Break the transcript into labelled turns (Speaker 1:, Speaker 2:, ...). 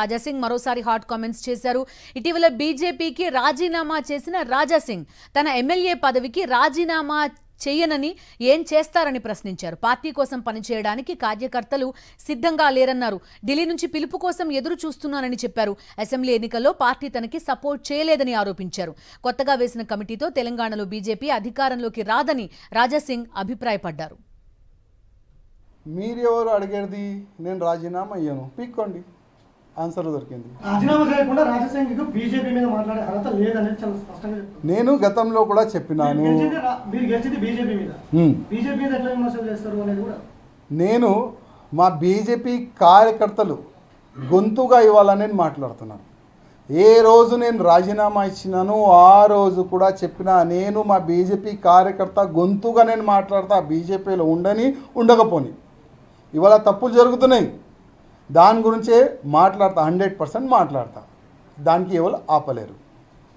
Speaker 1: రాజాసింగ్ మరోసారి hot comments చేశారు. ఇటీవల బీజేపీకి రాజీనామా చేసిన రాజాసింగ్ తన ఎమ్మెల్యే పదవికి రాజీనామా చేయనని ఏం చేస్తారని ప్రశ్నించారు. పార్టీ కోసం పనిచేయడానికి కార్యకర్తలు సిద్ధంగా లేరన్నారు. ఢిల్లీ నుంచి పిలుపు కోసం ఎదురు చూస్తున్నానని చెప్పారు. అసెంబ్లీ ఎన్నికల్లో పార్టీ తనకి సపోర్ట్ చేయలేదని ఆరోపించారు. కొత్తగా వేసిన కమిటీతో తెలంగాణలో బీజేపీ అధికారంలోకి రాదని రాజాసింగ్ అభిప్రాయపడ్డారు.
Speaker 2: మీరెవరు అడిగేది? నేను రాజీనామా అయ్యాను, పీక్కోండి, ఆన్సర్ దొరికింది.
Speaker 3: రాజీనామా చేయకుండా రాజాసింగ్ బీజేపీ మీద మాట్లాడే అర్హత లేదనేది చాలా స్పష్టంగా చెప్తారు.
Speaker 2: నేను గతంలో కూడా చెప్పినాను.
Speaker 3: మీరు గెలిచింది బీజేపీ మీద, బీజేపీ మీద ఎట్లా విమర్శలు చేస్తారు అనేది కూడా.
Speaker 2: నేను మా బీజేపీ కార్యకర్తలు గొంతుగా ఇవ్వాలని నేను మాట్లాడుతున్నాను. ఏ రోజు నేను రాజీనామా ఇచ్చినాను ఆ రోజు కూడా చెప్పిన నేను మా బీజేపీ కార్యకర్త గొంతుగా నేను మాట్లాడతా. బీజేపీలో ఉండని ఉండకపోని ఇవాళ తప్పులు జరుగుతున్నాయి, దాని గురించే మాట్లాడతా, 100% మాట్లాడతా. దానికి ఎవరు ఆపలేరు.